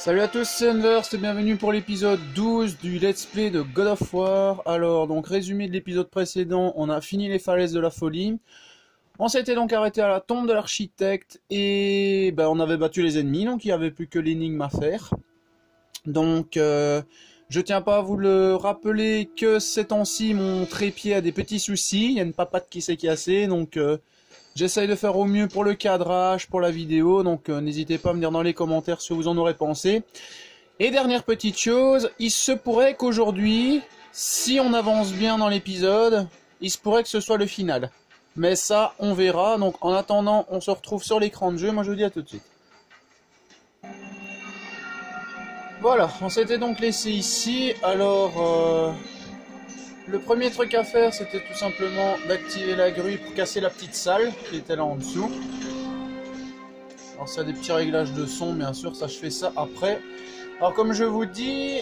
Salut à tous, c'est Unverse et bienvenue pour l'épisode 12 du Let's Play de God of War. Alors, donc résumé de l'épisode précédent, on a fini les falaises de la folie. On s'était donc arrêté à la tombe de l'architecte et on avait battu les ennemis, donc il n'y avait plus que l'énigme à faire. Donc, je tiens pas à vous le rappeler que ces temps-ci, mon trépied a des petits soucis. Il y a une papate qui s'est cassée, donc j'essaye de faire au mieux pour le cadrage, pour la vidéo. Donc n'hésitez pas à me dire dans les commentaires ce que vous en aurez pensé. Et dernière petite chose, il se pourrait qu'aujourd'hui, si on avance bien dans l'épisode, il se pourrait que ce soit le final. Mais ça, on verra. Donc en attendant, on se retrouve sur l'écran de jeu. Moi je vous dis à tout de suite. Voilà, on s'était donc laissé ici. Alors, le premier truc à faire, c'était tout simplement d'activer la grue pour casser la petite salle qui était là en dessous. Alors, ça a des petits réglages de son, bien sûr, ça je fais ça après. Alors, comme je vous dis,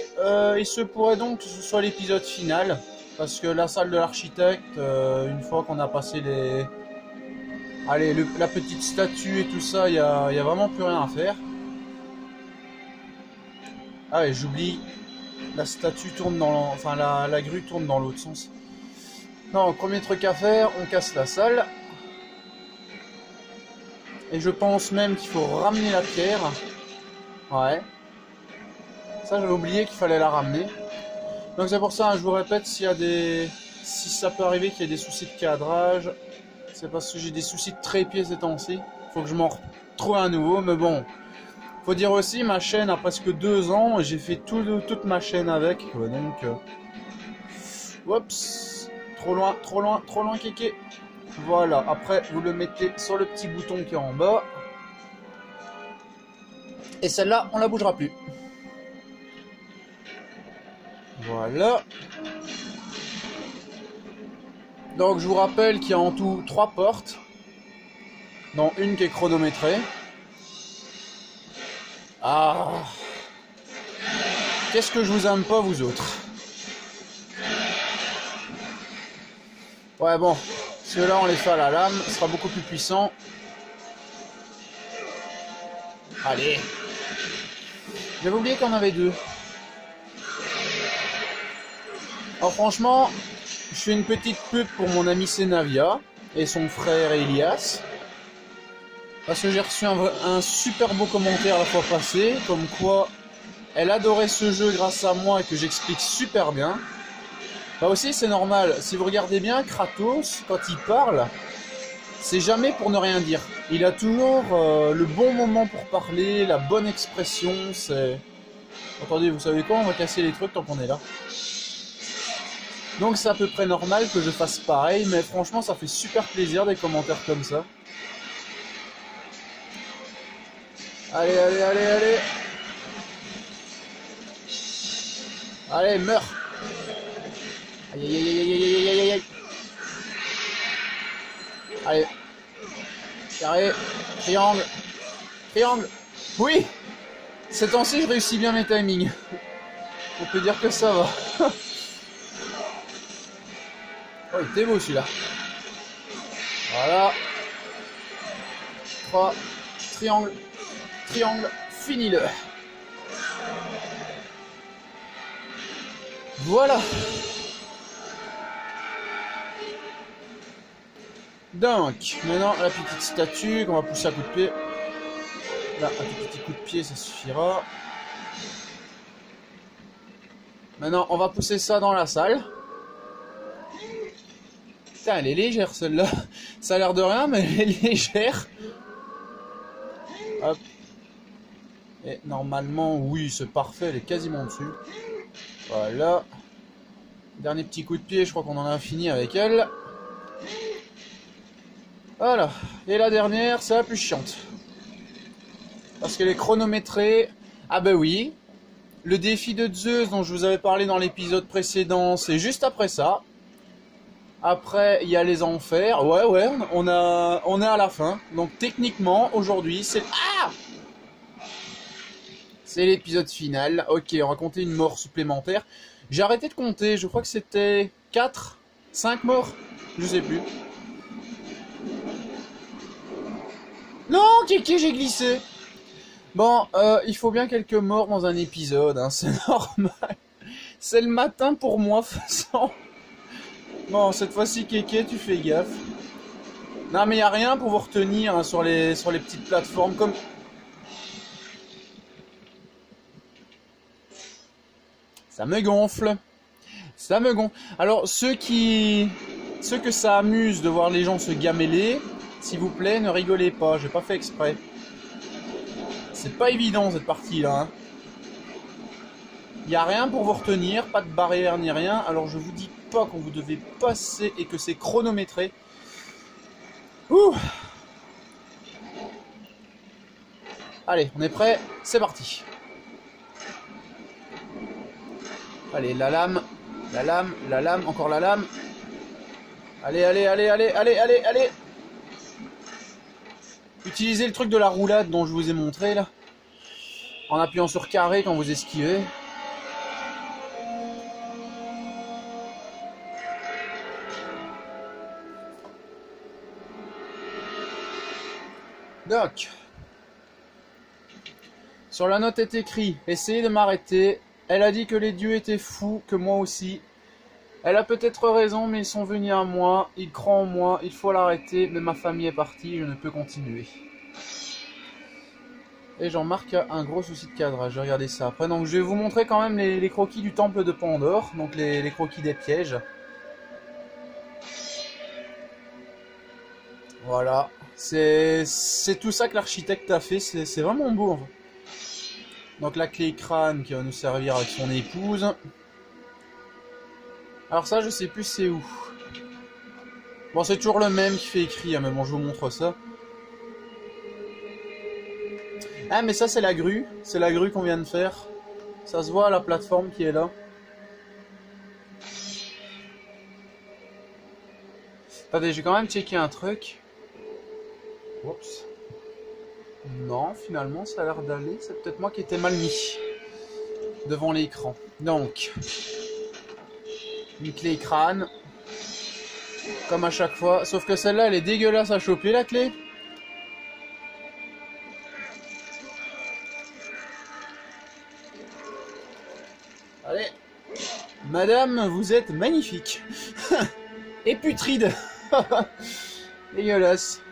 il se pourrait donc que ce soit l'épisode final. Parce que la salle de l'architecte, une fois qu'on a passé les... Allez, la petite statue et tout ça, il y a vraiment plus rien à faire. Ah et j'oublie, la statue tourne dans enfin la grue tourne dans l'autre sens. Non, premier truc à faire, on casse la salle. Et je pense même qu'il faut ramener la pierre. Ouais. Ça j'avais oublié qu'il fallait la ramener. Donc c'est pour ça, je vous répète, s'il y a des... Si ça peut arriver qu'il y ait des soucis de cadrage, c'est parce que j'ai des soucis de trépied ces temps-ci. Faut que je m'en retrouve un nouveau, mais bon... Faut dire aussi, ma chaîne a presque 2 ans, j'ai fait toute ma chaîne avec, donc... Oups, trop loin, kéké. Voilà, après vous le mettez sur le petit bouton qui est en bas. Et celle-là, on la bougera plus. Voilà. Donc je vous rappelle qu'il y a en tout 3 portes, dont une qui est chronométrée. Ah, qu'est-ce que je vous aime pas, vous autres. Ouais, bon, ceux-là, on les fait à la lame, ce sera beaucoup plus puissant. Allez. J'avais oublié qu'on avait 2. Alors franchement, je fais une petite pub pour mon ami Senavia et son frère Elias. Parce que j'ai reçu un super beau commentaire la fois passée, comme quoi elle adorait ce jeu grâce à moi et que j'explique super bien. Bah aussi c'est normal, si vous regardez bien, Kratos, quand il parle, c'est jamais pour ne rien dire. Il a toujours le bon moment pour parler, la bonne expression, c'est... Attendez, vous savez quoi, on va casser les trucs tant qu'on est là. Donc c'est à peu près normal que je fasse pareil, mais franchement ça fait super plaisir des commentaires comme ça. Allez, allez, allez, allez. Allez, meurs. Aïe, aïe, aïe, aïe, aïe, aïe, aïe, aïe. Allez. Carré. Triangle. Triangle. Oui. Ces temps-ci, je réussis bien mes timings. On peut dire que ça va. Oh, il était beau celui-là. Voilà. 3. Triangle. Triangle, finis-le. Voilà. Donc, maintenant la petite statue qu'on va pousser à coup de pied. Là, un petit coup de pied, ça suffira. Maintenant, on va pousser ça dans la salle. Putain, elle est légère celle-là. Ça a l'air de rien, mais elle est légère. Hop. Et normalement, oui, c'est parfait, elle est quasiment dessus. Voilà. Dernier petit coup de pied, je crois qu'on en a fini avec elle. Voilà. Et la dernière, c'est la plus chiante. Parce qu'elle est chronométrée. Ah ben oui. Le défi de Zeus dont je vous avais parlé dans l'épisode précédent, c'est juste après ça. Après, il y a les enfers. Ouais, on est à la fin. Donc techniquement, aujourd'hui, c'est... Ah! C'est l'épisode final. Ok, on va compter une mort supplémentaire. J'ai arrêté de compter. Je crois que c'était 4, 5 morts. Je sais plus. Non, Kéké, j'ai glissé. Bon, il faut bien quelques morts dans un épisode, hein, c'est normal. C'est le matin pour moi, de toute façon. Bon, cette fois-ci, Kéké, tu fais gaffe. Non, mais il n'y a rien pour vous retenir hein, sur les petites plateformes comme... Ça me gonfle. Ça me gonfle. Alors, ceux que ça amuse de voir les gens se gameler, s'il vous plaît, ne rigolez pas, j'ai pas fait exprès. C'est pas évident cette partie-là. Hein. Il n'y a rien pour vous retenir, pas de barrière ni rien. Alors je vous dis pas qu'on vous devez passer et que c'est chronométré. Ouh. Allez, on est prêt, c'est parti. Allez, la lame, la lame, la lame, encore la lame. Allez, allez, allez, allez, allez, allez, allez. Utilisez le truc de la roulade dont je vous ai montré là. En appuyant sur carré quand vous esquivez. Donc, sur la note est écrit, essayez de m'arrêter. Elle a dit que les dieux étaient fous, que moi aussi. Elle a peut-être raison, mais ils sont venus à moi, ils croient en moi, il faut l'arrêter, mais ma famille est partie, je ne peux continuer. Et Jean-Marc a un gros souci de cadrage, regardez ça. Après, donc je vais vous montrer quand même les croquis du temple de Pandore, donc les croquis des pièges. Voilà. C'est tout ça que l'architecte a fait, c'est vraiment beau en fait. Donc la clé crâne qui va nous servir avec son épouse. Alors ça je sais plus c'est où. Bon c'est toujours le même qui fait écrire, mais bon je vous montre ça. Ah mais ça c'est la grue qu'on vient de faire. Ça se voit à la plateforme qui est là. Attendez, j'ai quand même checké un truc. Oups. Non, finalement, ça a l'air d'aller. C'est peut-être moi qui étais mal mis devant l'écran. Donc, une clé crâne. Comme à chaque fois. Sauf que celle-là, elle est dégueulasse à choper, la clé. Allez. Madame, vous êtes magnifique. Et putride. Dégueulasse.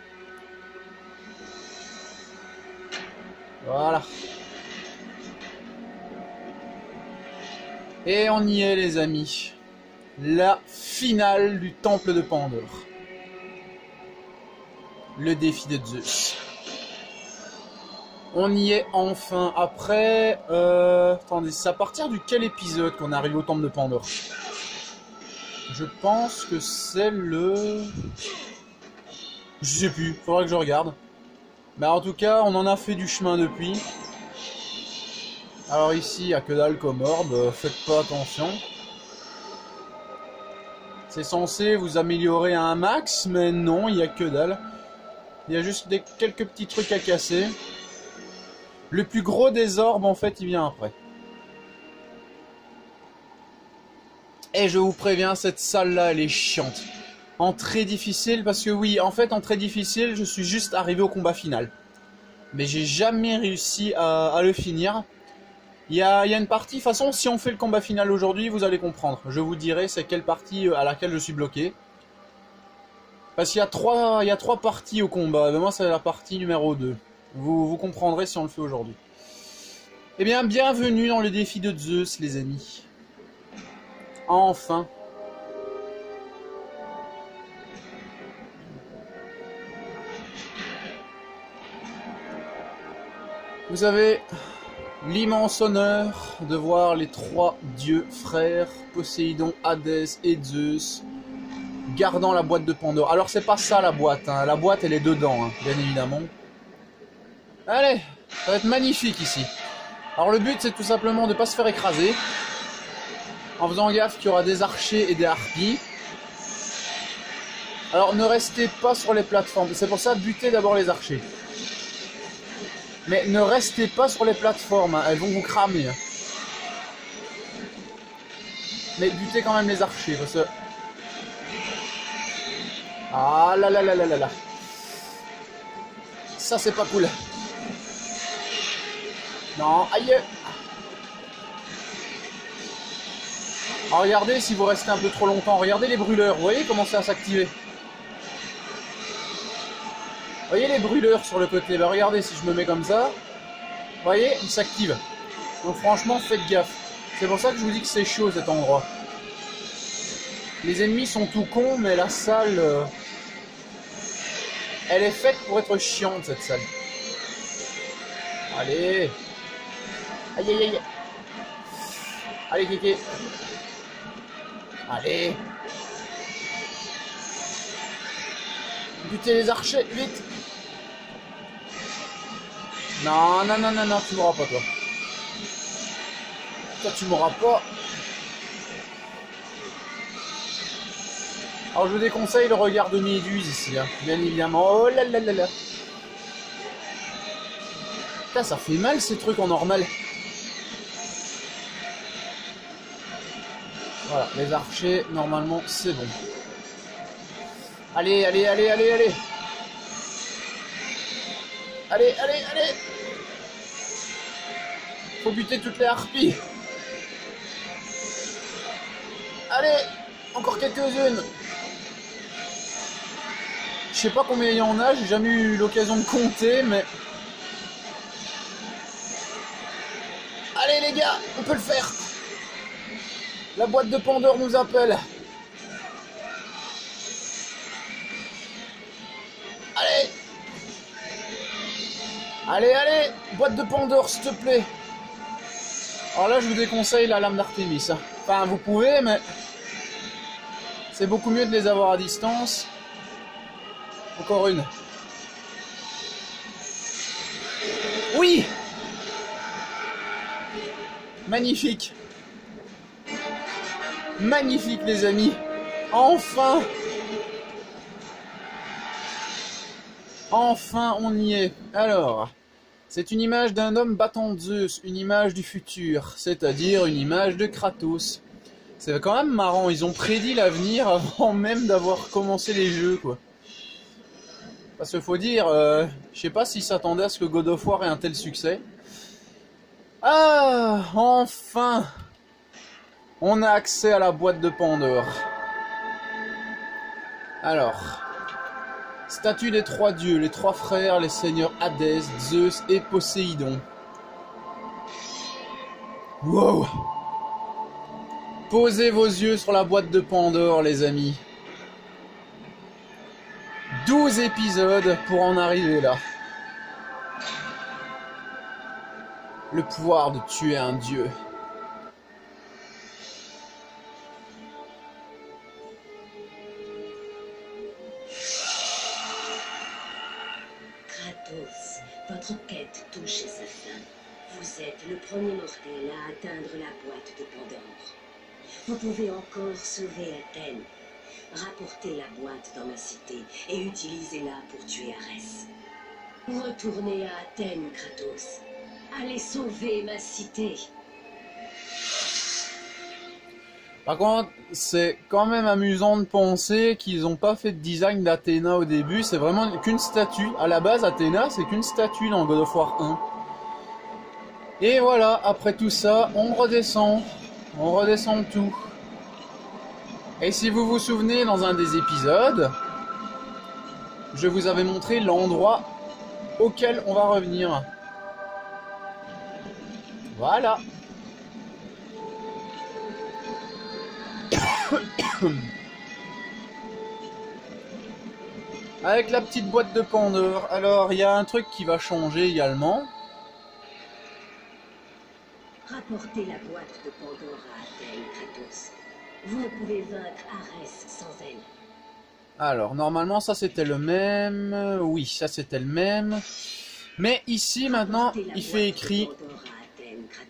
Voilà. Et on y est les amis. La finale du temple de Pandore. Le défi de Zeus. On y est enfin. Après... attendez, c'est à partir du quel épisode qu'on arrive au temple de Pandore? Je pense que c'est le... Je sais plus, faudra que je regarde. Mais en tout cas, on en a fait du chemin depuis. Alors ici, il n'y a que dalle comme orbe, faites pas attention. C'est censé vous améliorer à un max, mais non, il n'y a que dalle. Il y a juste quelques petits trucs à casser. Le plus gros des orbes, en fait, il vient après. Et je vous préviens, cette salle-là, elle est chiante. En très difficile, parce que oui, en fait, en très difficile, je suis juste arrivé au combat final. Mais j'ai jamais réussi à le finir. Il y a une partie, de toute façon, si on fait le combat final aujourd'hui, vous allez comprendre. Je vous dirai c'est quelle partie à laquelle je suis bloqué. Parce qu'il y a trois parties au combat. Mais moi, c'est la partie numéro 2. Vous comprendrez si on le fait aujourd'hui. Eh bien, bienvenue dans le défi de Zeus, les amis. Enfin. Vous avez l'immense honneur de voir les trois dieux frères, Poséidon, Hadès et Zeus, gardant la boîte de Pandore. Alors c'est pas ça la boîte, hein. La boîte elle est dedans, hein, bien évidemment. Allez, ça va être magnifique ici. Alors le but c'est tout simplement de ne pas se faire écraser, en faisant gaffe qu'il y aura des archers et des harpies. Alors ne restez pas sur les plateformes, c'est pour ça butez d'abord les archers. Mais ne restez pas sur les plateformes, hein. Elles vont vous cramer. Mais butez quand même les archers, parce que... Ah là là là là là là. Ça c'est pas cool. Non, aïe. Alors regardez, si vous restez un peu trop longtemps, regardez les brûleurs, vous voyez comment ça s'activer. Vous voyez les brûleurs sur le côté, ben regardez si je me mets comme ça, vous voyez, ils s'activent. Donc franchement, faites gaffe. C'est pour ça que je vous dis que c'est chaud cet endroit. Les ennemis sont tout cons, mais la salle, elle est faite pour être chiante cette salle. Allez. Aïe aïe aïe. Allez Kéké. Allez. Butez les archers, vite. Non, non, non, non, non, tu m'auras pas toi. Toi tu m'auras pas. Alors je vous déconseille le regard de méduse ici, hein, bien évidemment. Oh là là là là. Putain, ça fait mal ces trucs en normal. Voilà, les archers, normalement, c'est bon. Allez, allez, allez, allez, allez. Allez, allez, allez. Faut buter toutes les harpies. Allez, encore quelques-unes. Je sais pas combien il y en a, j'ai jamais eu l'occasion de compter, mais... Allez les gars, on peut le faire. La boîte de Pandore nous appelle. Allez. Allez, allez. Boîte de Pandore, s'il te plaît. Alors là, je vous déconseille la lame d'Artémis. Hein. Enfin, vous pouvez, mais... c'est beaucoup mieux de les avoir à distance. Encore une. Oui. Magnifique. Magnifique les amis. Enfin. Enfin on y est. Alors, c'est une image d'un homme battant Zeus, une image du futur, c'est-à-dire une image de Kratos. C'est quand même marrant, ils ont prédit l'avenir avant même d'avoir commencé les jeux quoi. Parce qu'il faut dire, je sais pas s'ils s'attendaient à ce que God of War ait un tel succès. Ah, enfin, on a accès à la boîte de Pandore. Alors, statue des trois dieux, les trois frères, les seigneurs Hadès, Zeus et Poséidon. Wow. Posez vos yeux sur la boîte de Pandore, les amis. 12 épisodes pour en arriver là. Le pouvoir de tuer un dieu. Kratos, votre quête touche à sa fin. Vous êtes le premier mortel à atteindre la boîte de Pandore. Vous pouvez encore sauver Athènes. Rapportez la boîte dans ma cité et utilisez-la pour tuer Arès. Retournez à Athènes, Kratos. Allez sauver ma cité. Par contre, c'est quand même amusant de penser qu'ils n'ont pas fait de design d'Athéna au début. C'est vraiment qu'une statue. À la base, Athéna, c'est qu'une statue dans God of War 1. Et voilà, après tout ça, on redescend. On redescend tout. Et si vous vous souvenez, dans un des épisodes, je vous avais montré l'endroit auquel on va revenir. Voilà. Avec la petite boîte de Pandore. Alors, il y a un truc qui va changer également. Rapportez la boîte de Pandore à Athènes, Kratos. Vous ne pouvez vaincre Arès sans elle. Alors, normalement, ça c'était le même. Oui, ça c'était le même. Mais ici, maintenant, il fait écrit...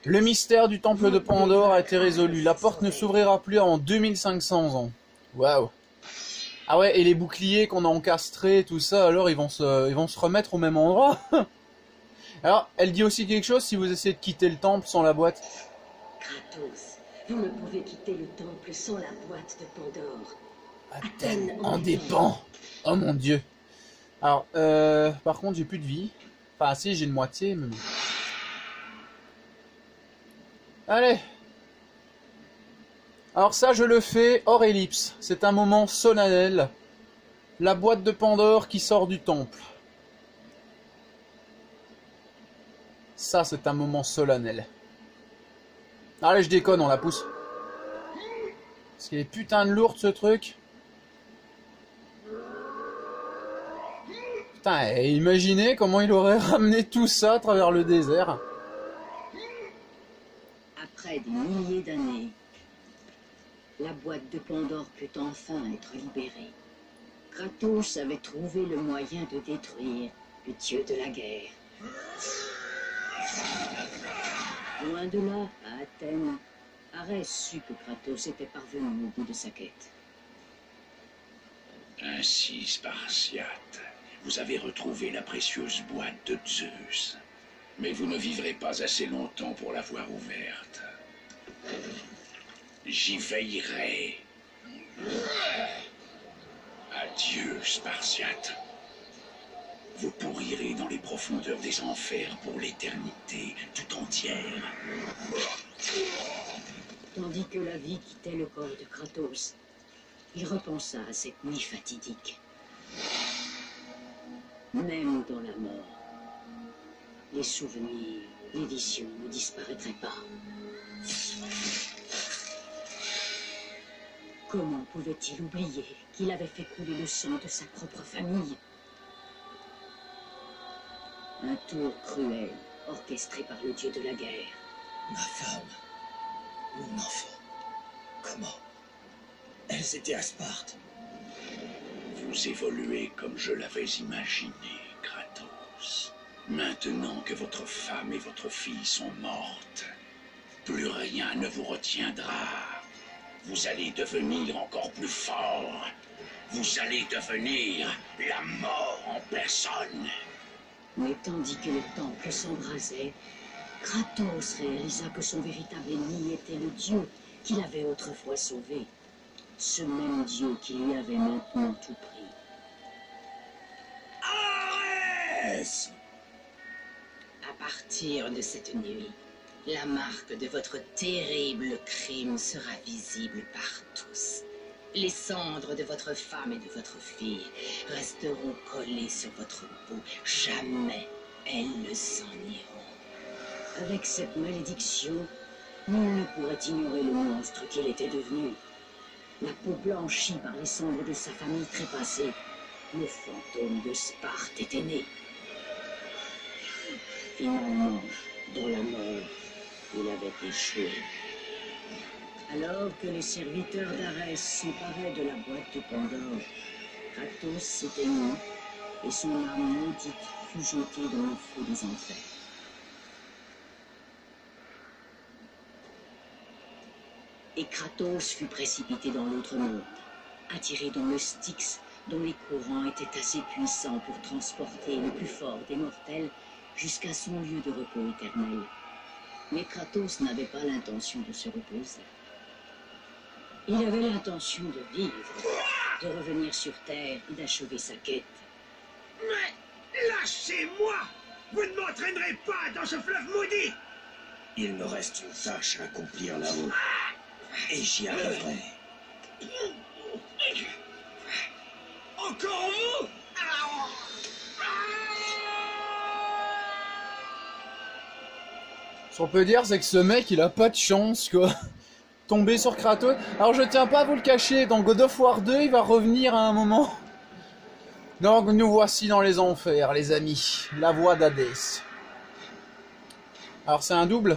Le mystère du temple de Pandore a été résolu. La porte ne s'ouvrira plus avant 2500 ans. Waouh. Ah ouais, et les boucliers qu'on a encastrés, tout ça, alors ils vont se remettre au même endroit. Alors, elle dit aussi quelque chose si vous essayez de quitter le temple sans la boîte. Kratos, vous ne pouvez quitter le temple sans la boîte de Pandore. Athènes en dépend. Oh mon dieu. Alors, par contre, j'ai plus de vie. Enfin, si, j'ai une moitié, mais bon. Allez. Alors ça, je le fais hors ellipse. C'est un moment solennel. La boîte de Pandore qui sort du temple. Ça, c'est un moment solennel. Allez, je déconne, on la pousse. Parce qu'il est putain de lourd, ce truc. Putain, imaginez comment il aurait ramené tout ça à travers le désert. Après des milliers d'années, la boîte de Pandore put enfin être libérée. Kratos avait trouvé le moyen de détruire le dieu de la guerre. Loin de là, à Athènes, Arès sut que Kratos était parvenu au bout de sa quête. Ainsi, Spartiate, vous avez retrouvé la précieuse boîte de Zeus. Mais vous ne vivrez pas assez longtemps pour la voir ouverte. J'y veillerai. Adieu, Spartiate. Vous pourrirez dans les profondeurs des enfers pour l'éternité tout entière. Tandis que la vie quittait le corps de Kratos, il repensa à cette nuit fatidique. Même dans la mort, les souvenirs, les visions ne disparaîtraient pas. Comment pouvait-il oublier qu'il avait fait couler le sang de sa propre famille? Un tour cruel, orchestré par le dieu de la guerre. Ma femme, mon enfant, comment? Elles étaient à Sparte. Vous évoluez comme je l'avais imaginé, Kratos. Maintenant que votre femme et votre fille sont mortes, plus rien ne vous retiendra. Vous allez devenir encore plus fort. Vous allez devenir la mort en personne. Mais tandis que le temple s'embrasait, Kratos réalisa que son véritable ennemi était le dieu qu'il avait autrefois sauvé. Ce même dieu qui lui avait maintenant tout pris. Arès! À partir de cette nuit, la marque de votre terrible crime sera visible par tous. Les cendres de votre femme et de votre fille resteront collées sur votre peau. Jamais elles ne s'en iront. Avec cette malédiction, nul ne pourrait ignorer le monstre qu'il était devenu. La peau blanchie par les cendres de sa famille trépassée, le fantôme de Sparte était né. Finalement, dans la mort, il avait échoué. Alors que les serviteurs d'Arès s'emparaient de la boîte de Pandore, Kratos s'éteignit et son âme maudite fut jetée dans le feu des enfers. Et Kratos fut précipité dans l'autre monde, attiré dans le Styx, dont les courants étaient assez puissants pour transporter le plus fort des mortels jusqu'à son lieu de repos éternel. Mais Kratos n'avait pas l'intention de se reposer. Il avait l'intention de vivre, de revenir sur Terre et d'achever sa quête. Mais lâchez-moi! Vous ne m'entraînerez pas dans ce fleuve maudit! Il me reste une tâche à accomplir là-haut. Et j'y arriverai. Encore vous? Ce qu'on peut dire, c'est que ce mec, il a pas de chance, quoi. Tomber sur Kratos. Alors, je tiens pas à vous le cacher, dans God of War 2, il va revenir à un moment. Donc, nous voici dans les enfers, les amis. La voix d'Hadès. Alors, c'est un double?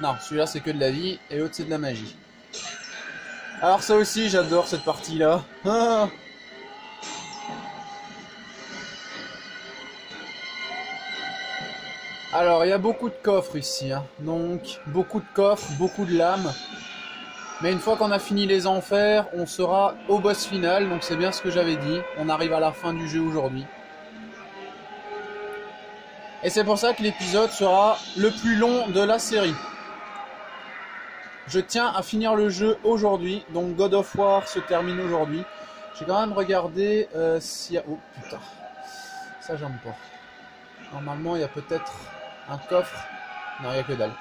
Non, celui-là, c'est que de la vie, et l'autre, c'est de la magie. Alors, ça aussi, j'adore cette partie-là. Ah. Alors, il y a beaucoup de coffres ici, hein. Donc, beaucoup de coffres, beaucoup de lames. Mais une fois qu'on a fini les enfers, on sera au boss final, donc c'est bien ce que j'avais dit. On arrive à la fin du jeu aujourd'hui. Et c'est pour ça que l'épisode sera le plus long de la série. Je tiens à finir le jeu aujourd'hui, donc God of War se termine aujourd'hui. J'ai quand même regardé s'il y a... Oh putain, ça j'aime pas. Normalement il y a peut-être un coffre. Non, il n'y a que dalle.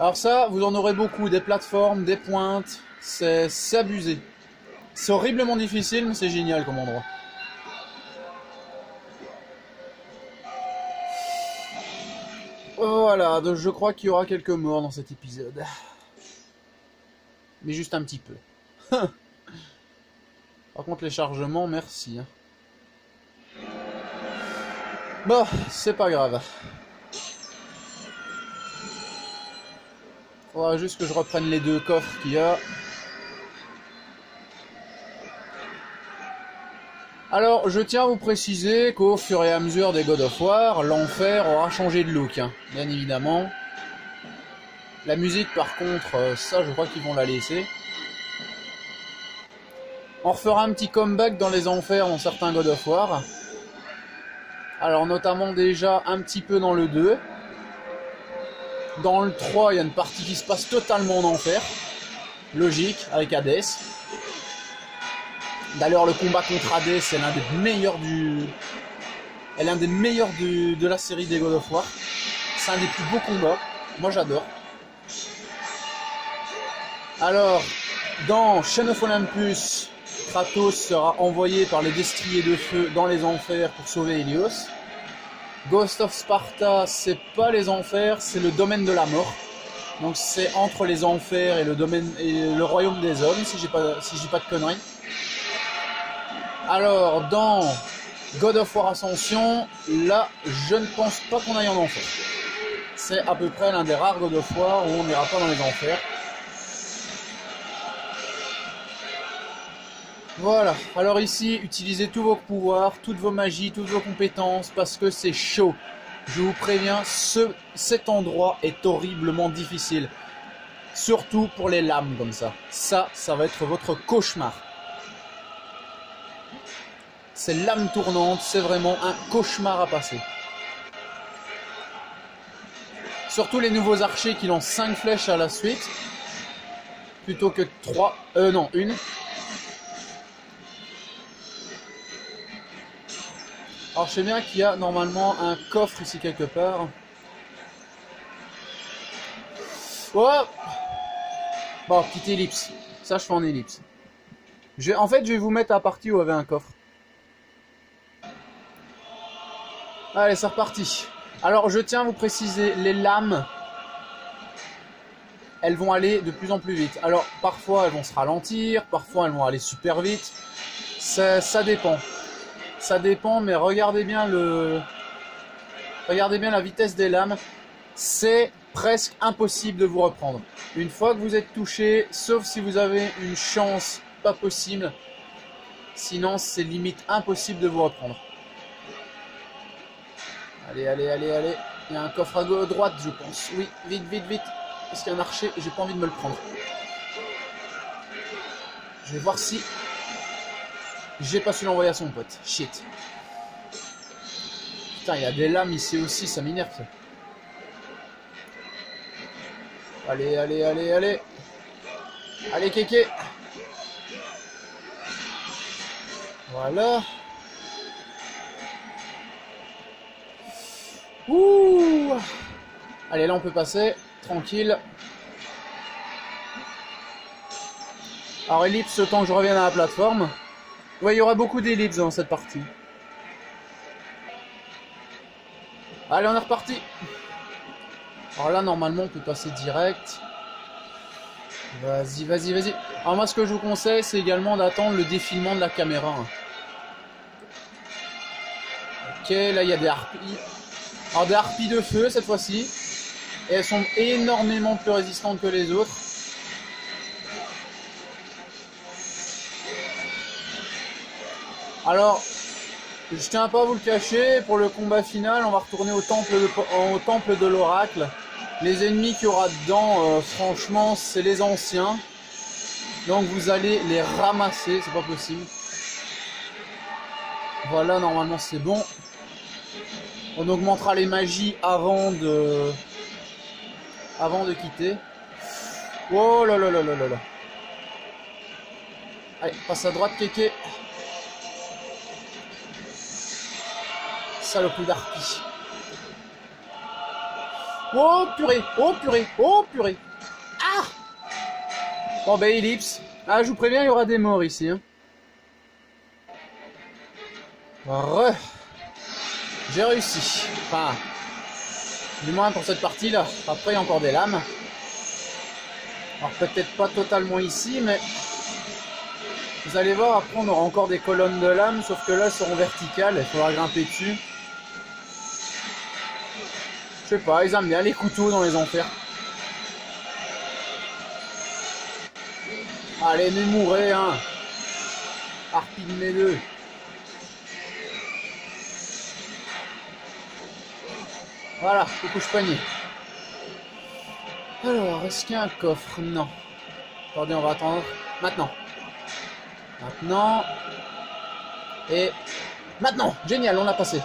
Alors ça, vous en aurez beaucoup, des plateformes, des pointes, c'est abusé. C'est horriblement difficile, mais c'est génial comme endroit. Voilà, donc je crois qu'il y aura quelques morts dans cet épisode. Mais juste un petit peu. Par contre, les chargements, merci. Bon, c'est pas grave. Faudra juste que je reprenne les 2 coffres qu'il y a. Alors, je tiens à vous préciser qu'au fur et à mesure des God of War, l'enfer aura changé de look, hein, bien évidemment. La musique, par contre, ça, je crois qu'ils vont la laisser. On refera un petit comeback dans les enfers dans certains God of War. Alors, notamment déjà un petit peu dans le 2. Dans le 3, il y a une partie qui se passe totalement en enfer. Logique, avec Hades. D'ailleurs, le combat contre Hades est l'un des meilleurs de la série des God of War. C'est un des plus beaux combats. Moi, j'adore. Alors, dans Chain of Olympus, Kratos sera envoyé par les destriers de feu dans les enfers pour sauver Hélios. Ghost of Sparta, c'est pas les enfers, c'est le domaine de la mort. Donc c'est entre les enfers et le domaine et le royaume des hommes, si je dis pas de conneries. Alors, dans God of War Ascension, là, je ne pense pas qu'on aille en enfer. C'est à peu près l'un des rares God of War où on n'ira pas dans les enfers. Voilà, alors ici, utilisez tous vos pouvoirs, toutes vos magies, toutes vos compétences, parce que c'est chaud. Je vous préviens, cet endroit est horriblement difficile. Surtout pour les lames comme ça. Ça va être votre cauchemar. Ces lames tournantes, c'est vraiment un cauchemar à passer. Surtout les nouveaux archers qui lancent 5 flèches à la suite. Plutôt que 3, non, 1. Alors je sais bien qu'il y a normalement un coffre ici quelque part. Oh, bon, petite ellipse. Ça je fais en ellipse. En fait je vais vous mettre à la partie où il y avait un coffre. Allez, c'est reparti. Alors je tiens à vous préciser, les lames, elles vont aller de plus en plus vite. Alors parfois elles vont se ralentir, parfois elles vont aller super vite. Ça dépend. Ça dépend, mais regardez bien la vitesse des lames. C'est presque impossible de vous reprendre. Une fois que vous êtes touché, sauf si vous avez une chance pas possible, sinon c'est limite impossible de vous reprendre. Allez, allez, allez, allez. Il y a un coffre à droite, je pense. Oui, vite, vite, vite. Parce qu'il y a un archer, j'ai pas envie de me le prendre. Je vais voir si j'ai pas su l'envoyer à son pote. Shit. Putain, il y a des lames ici aussi, ça m'énerve ça. Allez, allez, allez, allez. Allez, kéké. Voilà. Ouh. Allez, là on peut passer. Tranquille. Alors, ellipse, tant que je revienne à la plateforme. Ouais, il y aura beaucoup d'ellipses dans cette partie. Allez, on est reparti. Alors là, normalement, on peut passer direct. Vas-y, vas-y, vas-y. Alors moi, ce que je vous conseille, c'est également d'attendre le défilement de la caméra. Ok, là, il y a des harpies. Alors, des harpies de feu, cette fois-ci. Et elles sont énormément plus résistantes que les autres. Alors, je tiens pas à vous le cacher, pour le combat final, on va retourner au temple de l'oracle. Les ennemis qu'il y aura dedans, franchement, c'est les anciens. Donc vous allez les ramasser, c'est pas possible. Voilà, normalement c'est bon. On augmentera les magies avant de quitter. Oh là là là là là là. Allez, passe à droite, kéké. Saloperie d'harpie. Oh purée, oh purée, oh purée. Ah! Bon ben ellipse. Ah je vous préviens, il y aura des morts ici. Hein. J'ai réussi. Enfin, du moins pour cette partie-là. Après il y a encore des lames. Alors peut-être pas totalement ici, mais vous allez voir, après on aura encore des colonnes de lames, sauf que là elles seront verticales, il faudra grimper dessus. Je sais pas, ils aiment bien les couteaux dans les enfers. Allez, mais mourrez, hein. Harpie de mes deux. Voilà, coucou panier. Alors, est-ce qu'il y a un coffre? Non. Attendez, on va attendre. Maintenant. Maintenant. Et maintenant. Génial, on l'a passé.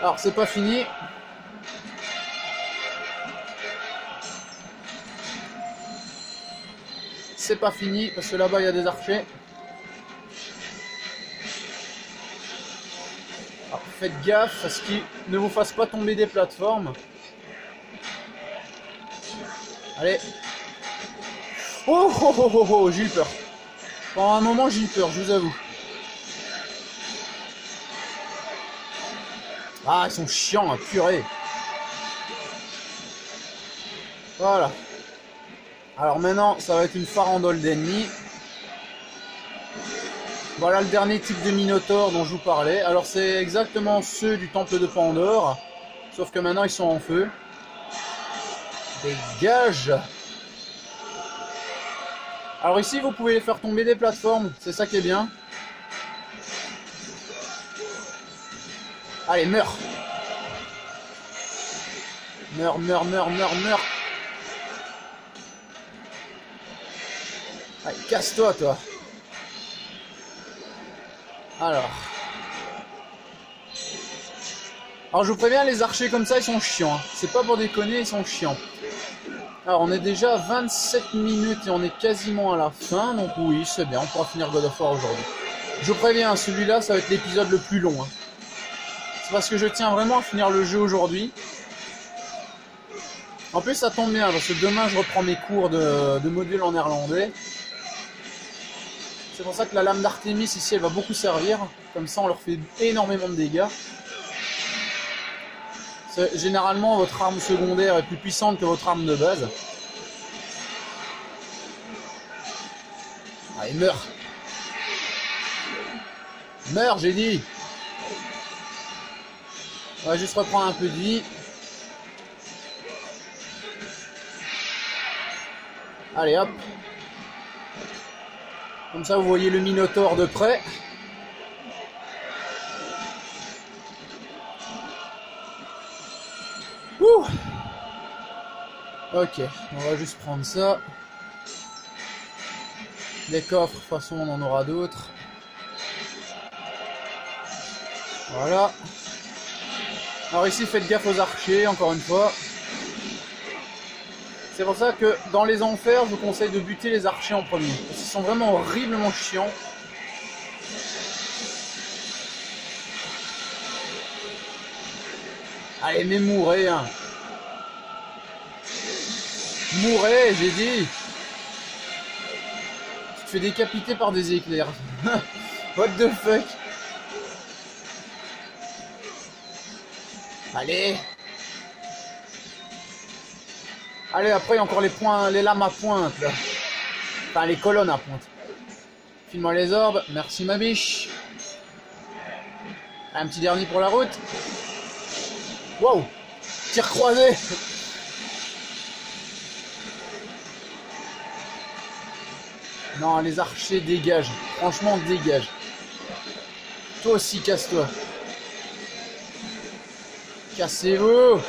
Alors, c'est pas fini. C'est pas fini, parce que là-bas, il y a des archers. Alors, faites gaffe à ce qu'ils ne vous fassent pas tomber des plateformes. Allez. Oh, oh, oh, oh, oh, j'ai eu peur. Pendant un moment, j'ai eu peur, je vous avoue. Ah, ils sont chiants, hein, purée. Voilà. Alors maintenant, ça va être une farandole d'ennemis. Voilà le dernier type de Minotaure dont je vous parlais. Alors c'est exactement ceux du temple de Pandore. Sauf que maintenant, ils sont en feu. Dégage! Alors ici, vous pouvez faire tomber des plateformes. C'est ça qui est bien. Allez, meurs! Meurs, meurs, meurs, meurs, meurs! Allez, casse-toi, toi! Alors, je vous préviens, les archers comme ça, ils sont chiants. Hein. C'est pas pour déconner, ils sont chiants. Alors, on est déjà à 27 minutes et on est quasiment à la fin. Donc oui, c'est bien, on pourra finir God of War aujourd'hui. Je vous préviens, celui-là, ça va être l'épisode le plus long. Hein. C'est parce que je tiens vraiment à finir le jeu aujourd'hui. En plus, ça tombe bien, parce que demain, je reprends mes cours de module en néerlandais. C'est pour ça que la lame d'Artémis, ici, elle va beaucoup servir. Comme ça, on leur fait énormément de dégâts. Généralement, votre arme secondaire est plus puissante que votre arme de base. Allez, meurs! Meurs, j'ai dit! On va juste reprendre un peu de vie. Allez, hop! Comme ça, vous voyez le Minotaure de près. Ouh. Ok, on va juste prendre ça. Les coffres, de toute façon, on en aura d'autres. Voilà. Alors ici, faites gaffe aux archers, encore une fois. C'est pour ça que dans les enfers, je vous conseille de buter les archers en premier. Parce qu'ils sont vraiment horriblement chiants. Allez, mais mourrez, hein. Mourrez, j'ai dit. Tu te fais décapiter par des éclairs. What the fuck. Allez. Allez, après, il y a encore les lames à pointe, là. Enfin, les colonnes à pointe. File-moi les orbes. Merci, ma biche. Un petit dernier pour la route. Wow. Tir croisé. Non, les archers dégagent. Franchement, dégage. Toi aussi, casse-toi. Cassez-vous.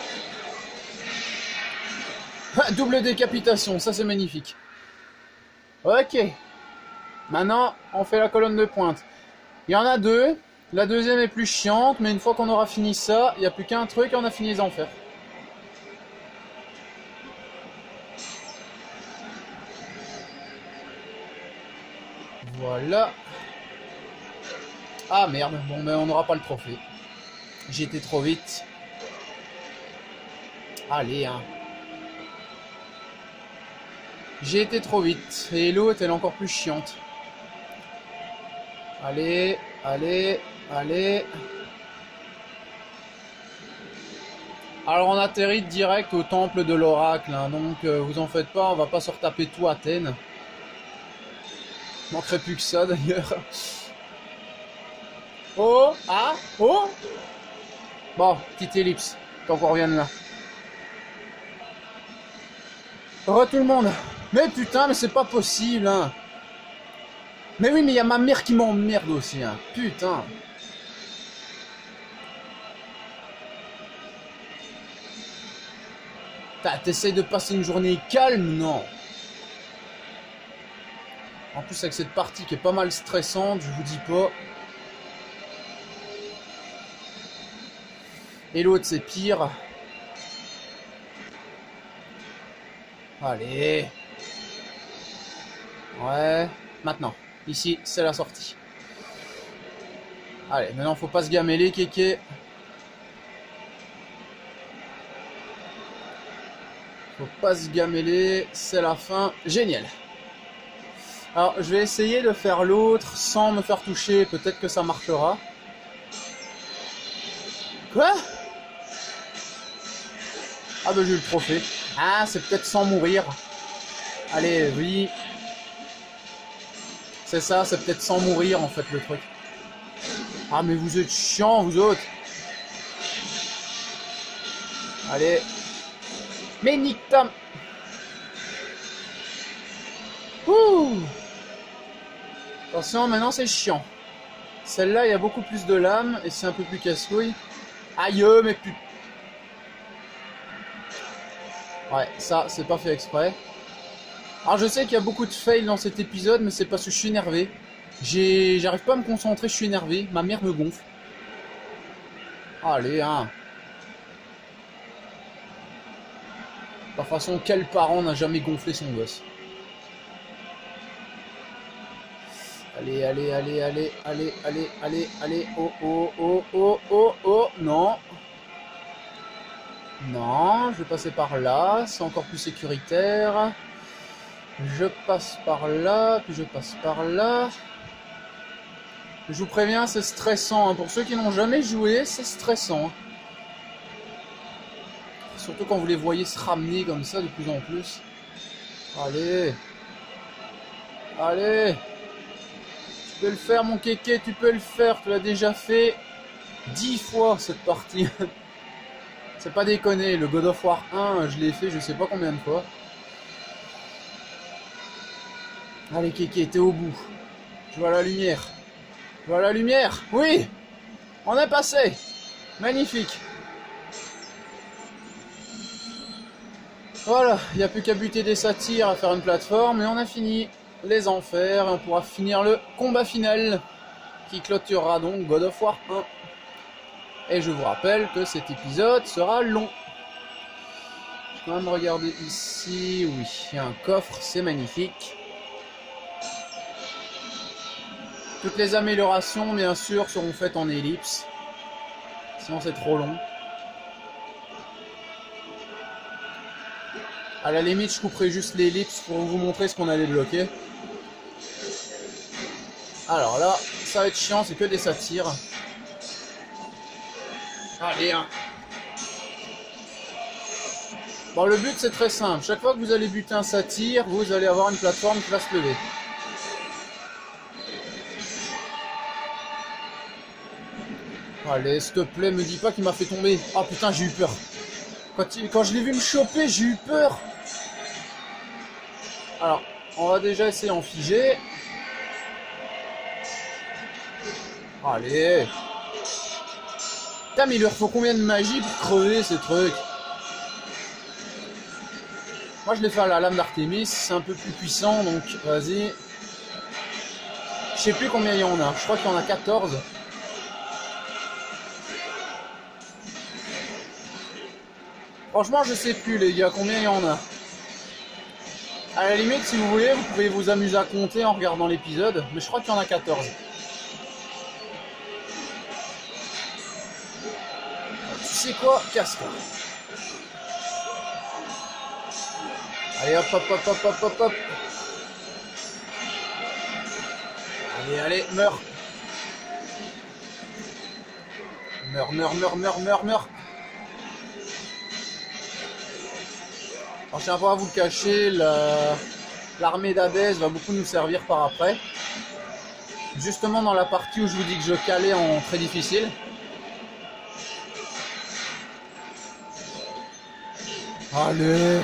Double décapitation, ça c'est magnifique. Ok. Maintenant, on fait la colonne de pointe. Il y en a deux. La deuxième est plus chiante, mais une fois qu'on aura fini ça, il n'y a plus qu'un truc et on a fini les enfers. Voilà. Ah merde, bon ben on n'aura pas le trophée. J'ai été trop vite. Allez, hein. J'ai été trop vite. Et l'autre, elle est encore plus chiante. Allez, allez, allez. Alors on atterrit direct au temple de l'oracle, hein, donc vous en faites pas, on va pas se retaper tout Athènes. Il manquerait plus que ça d'ailleurs. Oh, ah, oh. Bon, petite ellipse, tant qu'on revienne là. Re tout le monde. Mais putain, mais c'est pas possible, hein. Mais oui, mais il y a ma mère qui m'emmerde aussi, hein. Putain. T'essayes de passer une journée calme, non? En plus avec cette partie qui est pas mal stressante, je vous dis pas. Et l'autre c'est pire. Allez. Ouais. Maintenant. Ici, c'est la sortie. Allez, maintenant faut pas se gameler, kéké. Faut pas se gameler, c'est la fin. Génial. Alors, je vais essayer de faire l'autre sans me faire toucher. Peut-être que ça marchera. Quoi? Ah bah j'ai eu le trophée. Ah, c'est peut-être sans mourir. Allez, oui. C'est ça, c'est peut-être sans mourir en fait le truc. Ah mais vous êtes chiants vous autres. Allez. Mais nique ta... Ouh. Attention, maintenant c'est chiant. Celle-là, il y a beaucoup plus de lames et c'est un peu plus casse-couille. Aïe, mais putain. Ouais, ça, c'est pas fait exprès. Alors, je sais qu'il y a beaucoup de fails dans cet épisode, mais c'est parce que je suis énervé. J'arrive pas à me concentrer, je suis énervé. Ma mère me gonfle. Allez, hein. De toute façon, quel parent n'a jamais gonflé son gosse? Allez, allez, allez, allez, allez, allez, allez, allez, oh, oh, oh, oh, oh, oh, non. Non, je vais passer par là, c'est encore plus sécuritaire. Je passe par là, puis je passe par là. Je vous préviens, c'est stressant, hein. Pour ceux qui n'ont jamais joué, c'est stressant. Surtout quand vous les voyez se ramener comme ça de plus en plus. Allez. Allez. Tu peux le faire mon kéké, tu peux le faire. Tu l'as déjà fait 10 fois cette partie. C'est pas déconner, le God of War 1, je l'ai fait je sais pas combien de fois. Allez kéké, t'es au bout. Je vois la lumière. Je vois la lumière. Oui. On est passé. Magnifique. Voilà, il n'y a plus qu'à buter des satyres, à faire une plateforme, et on a fini les enfers, et on pourra finir le combat final, qui clôturera donc God of War 1. Et je vous rappelle que cet épisode sera long. Je vais quand même regarder ici, oui, il y a un coffre, c'est magnifique. Toutes les améliorations, bien sûr, seront faites en ellipse, sinon c'est trop long. À la limite, je couperai juste l'ellipse pour vous montrer ce qu'on allait bloquer. Alors là, ça va être chiant, c'est que des satyres. Allez, hein. Bon, le but c'est très simple. Chaque fois que vous allez buter un satyre, vous allez avoir une plateforme qui va se lever. Allez, s'il te plaît, me dis pas qu'il m'a fait tomber. Ah putain, j'ai eu peur. Quand je l'ai vu me choper, j'ai eu peur. Alors, on va déjà essayer en figé. Allez. Putain, mais il leur faut combien de magie pour crever ces trucs? Moi, je l'ai fait à la lame d'Artémis. C'est un peu plus puissant, donc vas-y. Je sais plus combien il y en a. Je crois qu'il y en a 14. Franchement, je sais plus, les gars, combien il y en a. À la limite, si vous voulez, vous pouvez vous amuser à compter en regardant l'épisode, mais je crois qu'il y en a 14. Tu sais quoi? Casse-toi. Allez, hop, hop, hop, hop, hop, hop, hop. Allez, allez, meurs. Meurs, meurs, meurs, meurs, meurs, meurs. Alors, je tiens pas à vous le cacher, l'armée d'Hadès va beaucoup nous servir par après. Justement dans la partie où je vous dis que je calais en très difficile. Allez.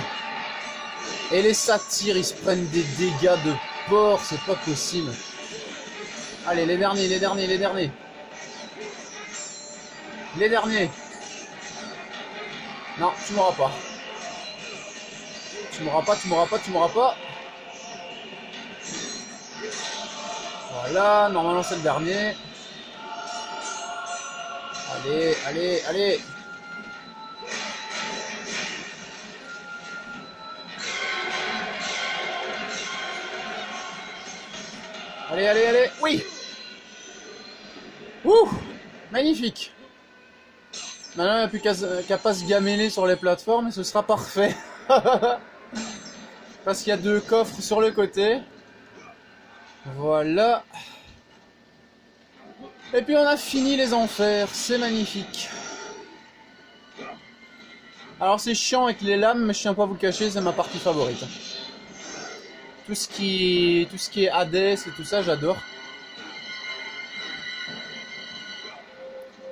Et les satyres, ils se prennent des dégâts de porc, c'est pas possible. Allez, les derniers, les derniers, les derniers. Les derniers. Non, tu m'auras pas. Tu m'auras pas, tu m'auras pas, tu m'auras pas. Voilà, normalement c'est le dernier. Allez, allez, allez. Allez, allez, allez. Oui. Ouh, magnifique. Maintenant, il n'y a plus qu'à pas se gameler sur les plateformes et ce sera parfait. Parce qu'il y a 2 coffres sur le côté. Voilà. Et puis on a fini les enfers. C'est magnifique. Alors c'est chiant avec les lames, mais je tiens pas à vous le cacher, c'est ma partie favorite. Tout ce qui est Hades et tout ça, j'adore.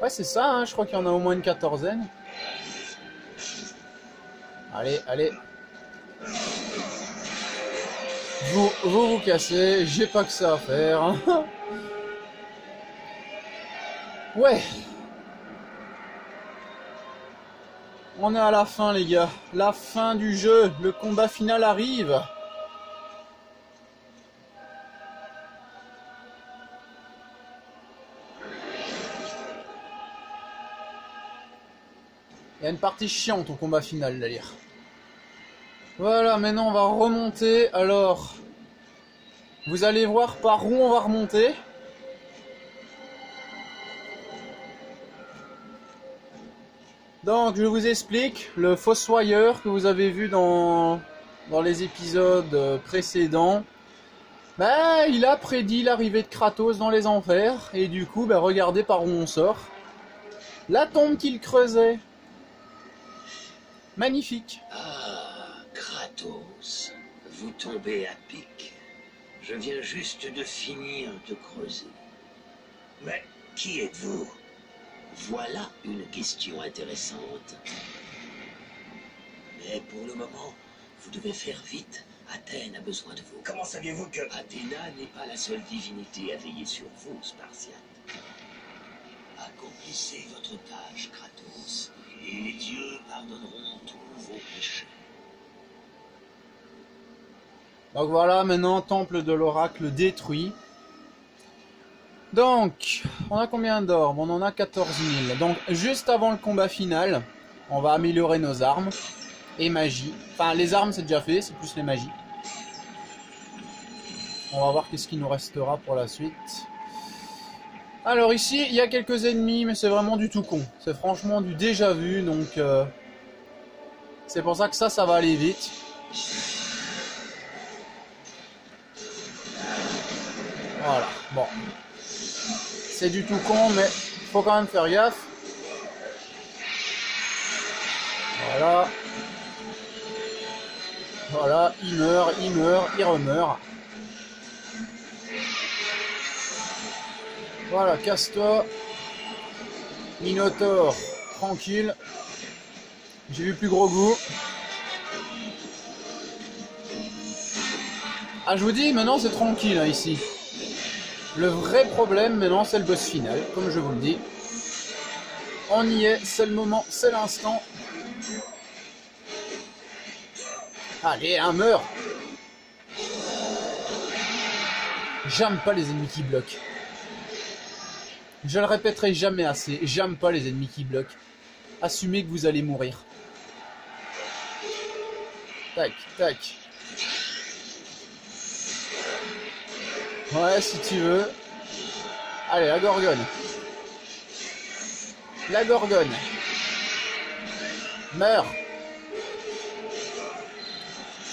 Ouais, c'est ça, hein, je crois qu'il y en a au moins une quatorzaine. Allez, allez. Vous cassez, j'ai pas que ça à faire. Ouais. On est à la fin, les gars. La fin du jeu. Le combat final arrive. Il y a une partie chiante au combat final, d'ailleurs. Voilà, maintenant on va remonter. Alors, vous allez voir par où on va remonter. Donc, je vous explique. Le fossoyeur que vous avez vu dans les épisodes précédents, ben, il a prédit l'arrivée de Kratos dans les enfers. Et du coup, ben, regardez par où on sort. La tombe qu'il creusait. Magnifique. Ah, Kratos, vous tombez à pic. Je viens juste de finir de creuser. Mais qui êtes-vous? Voilà une question intéressante. Mais pour le moment, vous devez faire vite. Athènes a besoin de vous. Comment saviez-vous que... Athéna n'est pas la seule divinité à veiller sur vous, Spartiate. Accomplissez votre tâche, Kratos, et les dieux pardonneront tous vos péchés. Donc voilà, maintenant, temple de l'oracle détruit. Donc, on a combien d'or? On en a 14 000. Donc, juste avant le combat final, on va améliorer nos armes et magie. Enfin, les armes, c'est déjà fait, c'est plus les magies. On va voir qu'est-ce qui nous restera pour la suite. Alors ici, il y a quelques ennemis, mais c'est vraiment du tout con. C'est franchement du déjà vu, donc... c'est pour ça que ça va aller vite. Voilà, bon. C'est du tout con, mais faut quand même faire gaffe. Voilà. Voilà, il meurt, il remeurt. Voilà, casse-toi. Minotaure, tranquille. J'ai vu plus gros goût. Ah, je vous dis, maintenant c'est tranquille hein, ici. Le vrai problème maintenant c'est le boss final, comme je vous le dis. On y est, c'est le moment, c'est l'instant. Allez, un meurt. J'aime pas les ennemis qui bloquent. Je le répéterai jamais assez, j'aime pas les ennemis qui bloquent. Assumez que vous allez mourir. Tac, tac. Ouais, si tu veux. Allez, la gorgone. La gorgone. Meurs.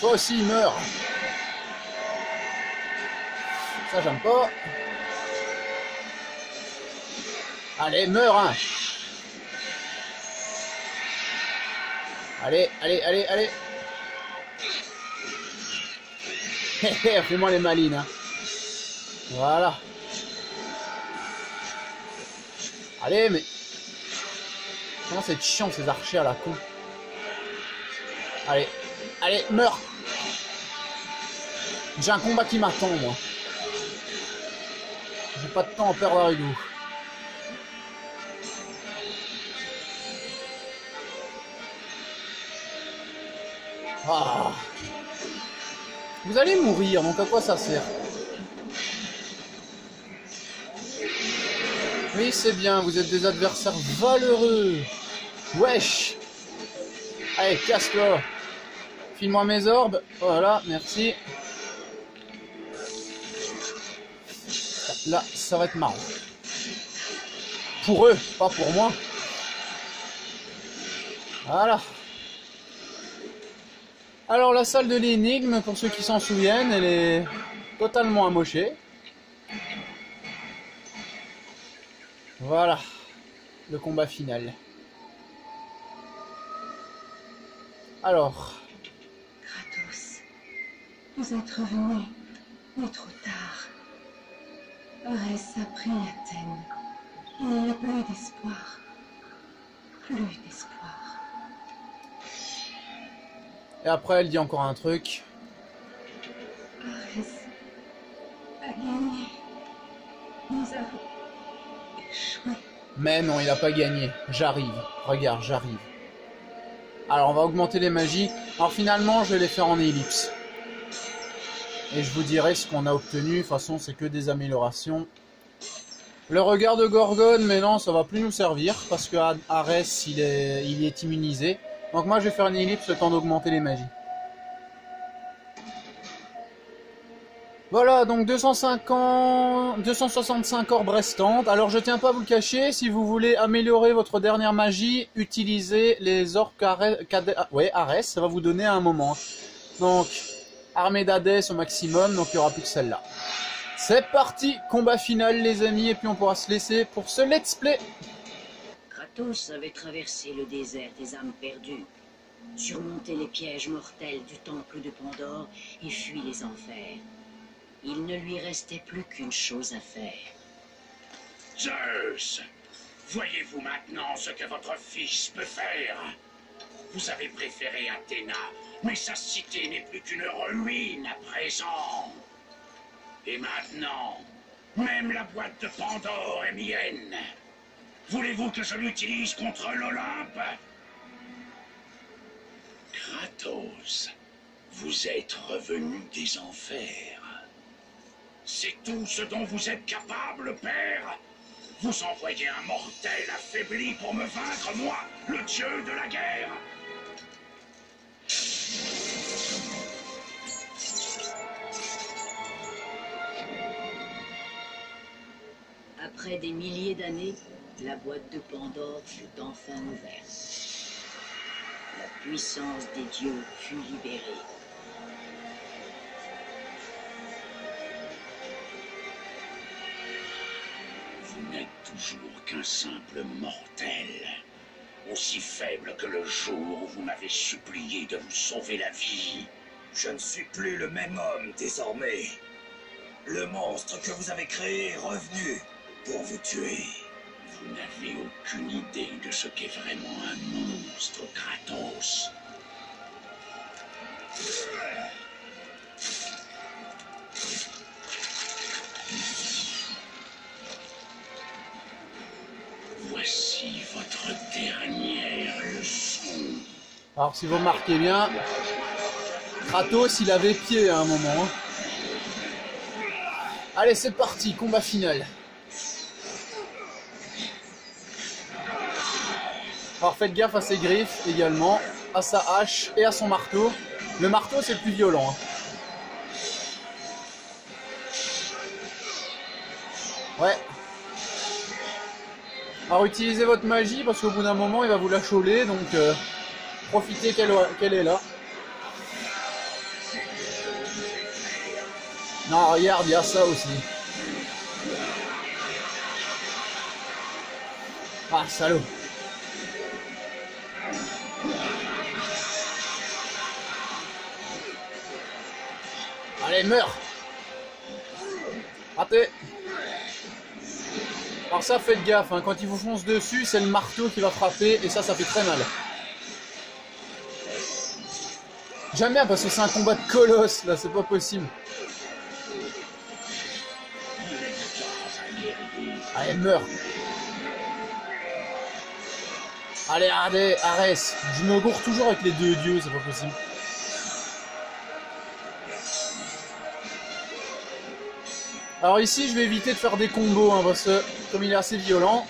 Toi aussi, meurs. Ça, j'aime pas. Allez, meurs, hein. Allez, allez, allez, allez. Fais-moi les malines, hein. Voilà. Allez, mais... Comment c'est chiant, ces archers à la con. Allez, allez, meurs. J'ai un combat qui m'attend, moi. J'ai pas de temps à perdre avec vous. Ah. Vous allez mourir, donc à quoi ça sert? Oui, c'est bien, vous êtes des adversaires valeureux. Wesh. Allez, casse-toi. File-moi mes orbes. Voilà, merci. Là, ça va être marrant. Pour eux, pas pour moi. Voilà. Alors, la salle de l'énigme, pour ceux qui s'en souviennent, elle est totalement amochée. Voilà. Le combat final. Alors. Kratos, vous êtes revenu, mais trop tard. Arès a pris Athènes. Il n'y a plus d'espoir. Plus d'espoir. Et après, elle dit encore un truc. Arès a gagné. Nous avons échoué. Mais non, il n'a pas gagné. J'arrive. Regarde, j'arrive. Alors, on va augmenter les magies. Alors, finalement, je vais les faire en ellipse. Et je vous dirai ce qu'on a obtenu. De toute façon, c'est que des améliorations. Le regard de Gorgone, mais non, ça va plus nous servir. Parce que Arès, il est immunisé. Donc moi, je vais faire une ellipse le temps d'augmenter les magies. Voilà, donc 265 orbes restantes. Alors, je tiens pas à vous le cacher. Si vous voulez améliorer votre dernière magie, utilisez les orbes Arès. Ça va vous donner à un moment. Donc, armée d'Hadès au maximum. Donc, il n'y aura plus que celle-là. C'est parti, combat final les amis, et puis on pourra se laisser pour ce let's play. Kratos avait traversé le désert des âmes perdues, surmonté les pièges mortels du temple de Pandore et fui les enfers. Il ne lui restait plus qu'une chose à faire. Zeus, voyez-vous maintenant ce que votre fils peut faire? Vous avez préféré Athéna, mais sa cité n'est plus qu'une ruine à présent. Et maintenant, même la boîte de Pandore est mienne. Voulez-vous que je l'utilise contre l'Olympe? Kratos, vous êtes revenu des enfers. C'est tout ce dont vous êtes capable, père? Vous envoyez un mortel affaibli pour me vaincre, moi, le dieu de la guerre? Après des milliers d'années, la boîte de Pandore fut enfin ouverte. La puissance des dieux fut libérée. Vous n'êtes toujours qu'un simple mortel, aussi faible que le jour où vous m'avez supplié de vous sauver la vie. Je ne suis plus le même homme désormais. Le monstre que vous avez créé est revenu pour vous tuer. Vous n'avez aucune idée de ce qu'est vraiment un monstre, Kratos. Voici votre dernière leçon. Alors si vous remarquez bien, Kratos il avait pied à un moment. Hein. Allez c'est parti, combat final. Alors faites gaffe à ses griffes également, à sa hache et à son marteau. Le marteau c'est le plus violent. Hein. Ouais. Alors utilisez votre magie parce qu'au bout d'un moment il va vous la choler, donc profitez qu'elle est là. Non, regarde, il y a ça aussi. Ah, salaud. Allez, meurs. Raté. Alors ça, faites gaffe, hein. Quand il vous fonce dessus, c'est le marteau qui va frapper, et ça fait très mal. J'aime bien parce que c'est un combat de colosse, là, c'est pas possible. Allez, meurs. Allez, arrête. Je me gourre toujours avec les deux dieux, c'est pas possible. Alors ici, je vais éviter de faire des combos, hein, parce que comme il est assez violent,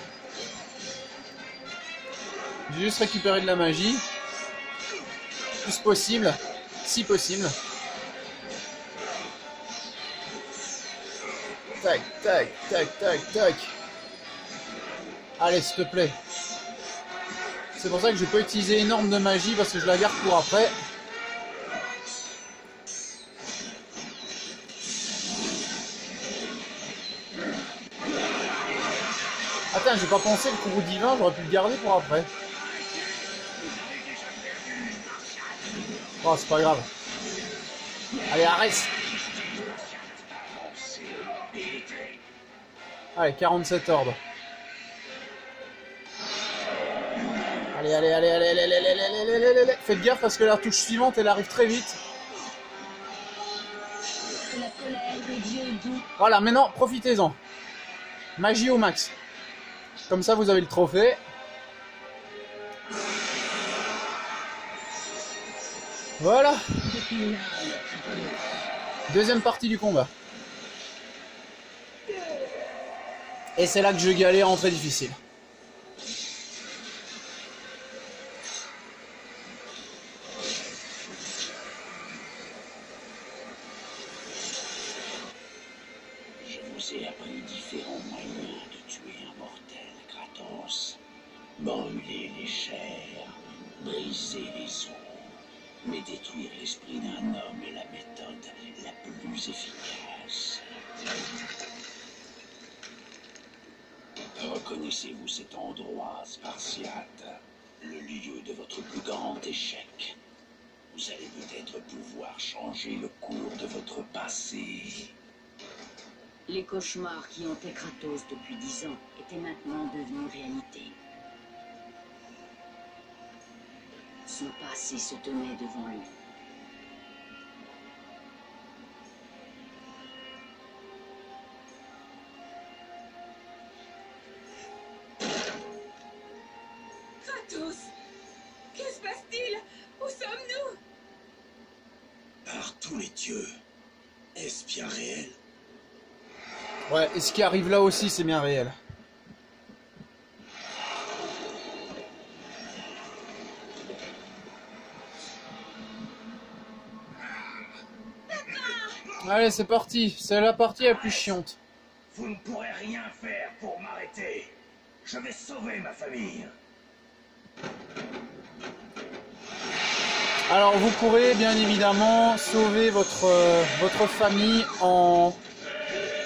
j'ai juste récupéré de la magie. Plus possible, si possible. Tac, tac, tac, tac, tac. Allez, s'il te plaît. C'est pour ça que je peux utiliser énorme de magie, parce que je la garde pour après. Attends, j'ai pas pensé le courroux divin, j'aurais pu le garder pour après. Oh, c'est pas grave. Allez, arrête. Allez, 47 orbes. Allez, allez, allez, allez, allez, allez, allez, allez, allez, allez. Faites gaffe parce que la touche suivante, elle arrive très vite. Voilà, maintenant, profitez-en. Magie au max. Comme ça, vous avez le trophée. Voilà. Deuxième partie du combat. Et c'est là que je galère en très difficile. Je vous ai appris différents moyens de tuer un mortel, Kratos. Brûler les chairs, briser les os. Mais détruire l'esprit d'un homme est la méthode la plus efficace. Reconnaissez-vous cet endroit, Spartiate, le lieu de votre plus grand échec? Vous allez peut-être pouvoir changer le cours de votre passé. Les cauchemars qui hantaient Kratos depuis 10 ans étaient maintenant devenus réalité. Son passé se tenait devant lui. Kratos! Que se passe-t-il? Où sommes-nous? Par tous les dieux, est-ce bien réel? Ouais, et ce qui arrive là aussi, c'est bien réel. Allez, c'est parti. C'est la partie la plus chiante. Vous ne pourrez rien faire pour m'arrêter. Je vais sauver ma famille. Alors, vous pourrez bien évidemment sauver votre famille en...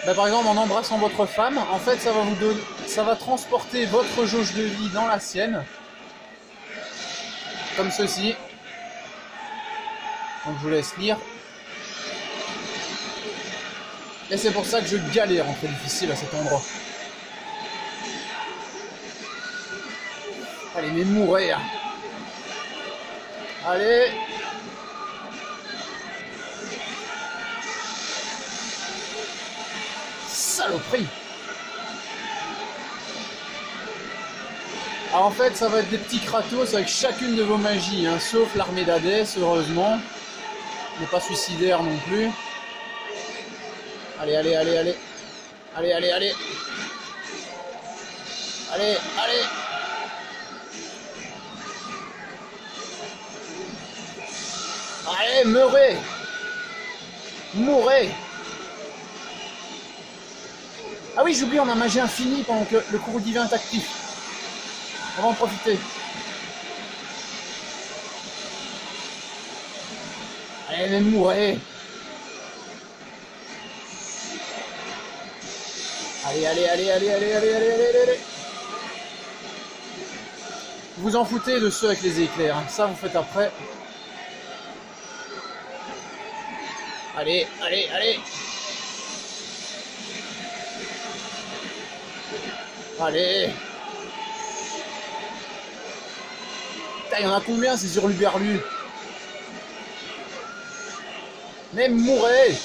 Ben, par exemple, en embrassant votre femme. En fait, ça va vous donner... Ça va transporter votre jauge de vie dans la sienne. Comme ceci. Donc, je vous laisse lire. Et c'est pour ça que je galère en fait difficile à cet endroit. Allez, mais mourir. Allez. Saloperie. Alors en fait, ça va être des petits Kratos avec chacune de vos magies, hein, sauf l'armée d'Hadès, heureusement. Il n'est pas suicidaire non plus. Allez, allez, allez, allez. Allez, allez, allez. Allez, allez. Allez, meurez. Mourez. Ah oui, j'oublie, on a magie infinie pendant que le courroux divin est actif. On va en profiter. Allez, mais mourez. Allez, allez, allez, allez, allez, allez, allez, allez, allez. Vous en foutez de ceux avec les éclairs, hein. Ça vous faites après. Allez, allez, allez. Allez. Putain, il y en a combien ces hurluberlus? Même mourez.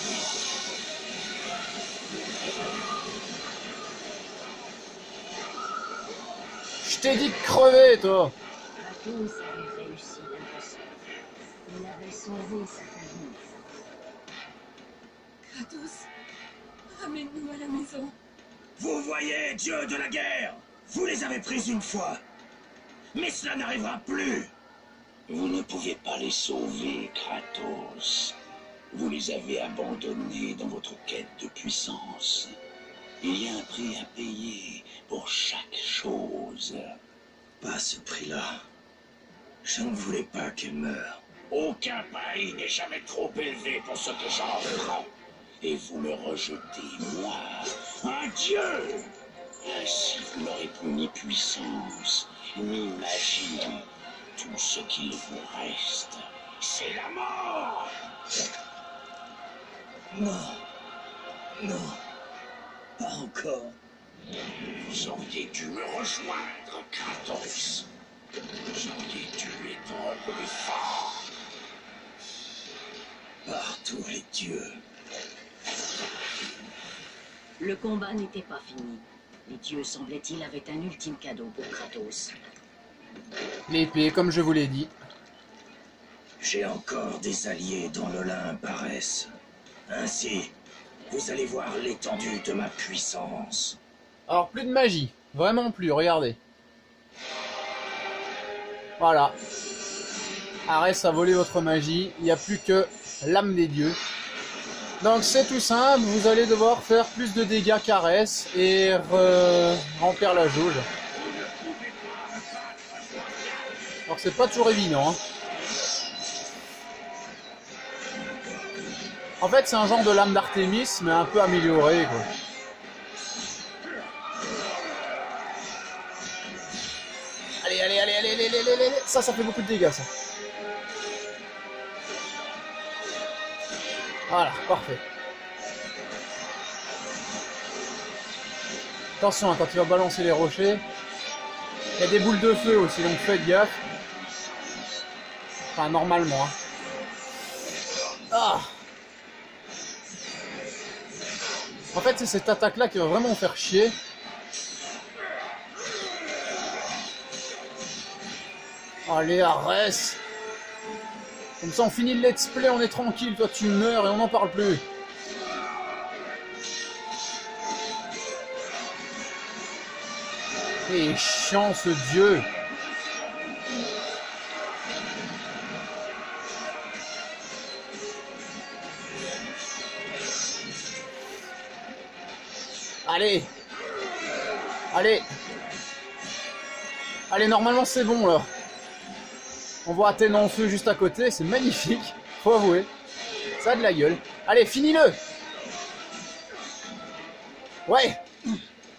Je t'ai dit de crever, toi. Kratos avait réussi l'impossible. Il avait sauvé sa famille. Kratos, ramène-nous à la maison. Vous voyez, dieu de la guerre, vous les avez pris une fois. Mais cela n'arrivera plus. Vous ne pouvez pas les sauver, Kratos. Vous les avez abandonnés dans votre quête de puissance. Il y a un prix à payer pour chaque chose. Pas à ce prix-là. Je ne voulais pas qu'elle meure. Aucun prix n'est jamais trop élevé pour ce que j'offre. Et vous me rejetez, moi, un dieu. Ainsi vous n'aurez plus ni puissance, ni magie. Tout ce qu'il vous reste, c'est la mort. Non. Non. Pas encore. Vous auriez dû me rejoindre, Kratos. Vous auriez dû être plus fort. Par tous les dieux. Le combat n'était pas fini. Les dieux, semblait-il, avaient un ultime cadeau pour Kratos. L'épée, comme je vous l'ai dit. J'ai encore des alliés dans l'Olympe, Arès. Ainsi, vous allez voir l'étendue de ma puissance. Alors, plus de magie. Vraiment plus, regardez. Voilà. Arès a volé votre magie. Il n'y a plus que l'âme des dieux. Donc c'est tout simple, vous allez devoir faire plus de dégâts qu'Arès et remplir la jauge. Alors c'est pas toujours évident, hein. En fait c'est un genre de lame d'Artémis mais un peu amélioré, quoi. Allez, allez, allez, allez, allez, allez, allez. Ça fait beaucoup de dégâts, ça. Voilà, parfait. Attention, hein, quand tu vas balancer les rochers, il y a des boules de feu aussi, donc faites gaffe. Enfin, normalement. Hein. Ah. En fait, c'est cette attaque-là qui va vraiment me faire chier. Allez, Arès. Comme ça, on finit le let's play, on est tranquille. Toi, tu meurs et on n'en parle plus. Et chiant, ce dieu. Allez. Allez. Allez, normalement, c'est bon, là. On voit Athènes en feu juste à côté, c'est magnifique, faut avouer. Ça a de la gueule. Allez, finis-le. Ouais.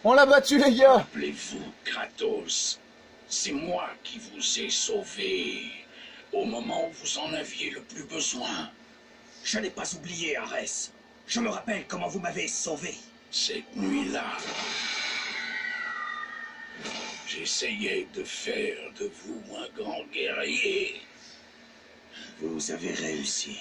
On l'a battu, les gars. Rappelez-vous, Kratos, c'est moi qui vous ai sauvé au moment où vous en aviez le plus besoin. Je n'ai pas oublié, Arès. Je me rappelle comment vous m'avez sauvé. Cette nuit-là, j'essayais de faire de vous un grand guerrier. Vous avez réussi.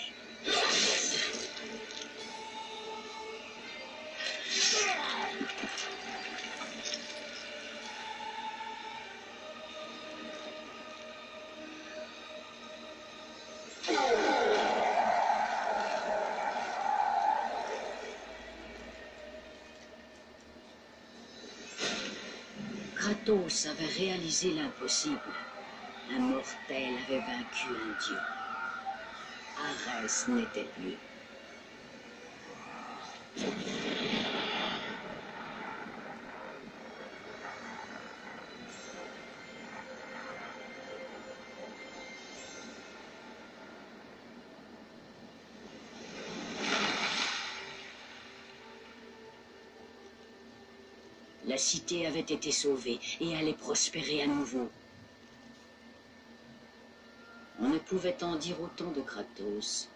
Kratos avait réalisé l'impossible. Un mortel avait vaincu un dieu. Arès n'était plus. La cité avait été sauvée et allait prospérer à nouveau. On ne pouvait en dire autant de Kratos,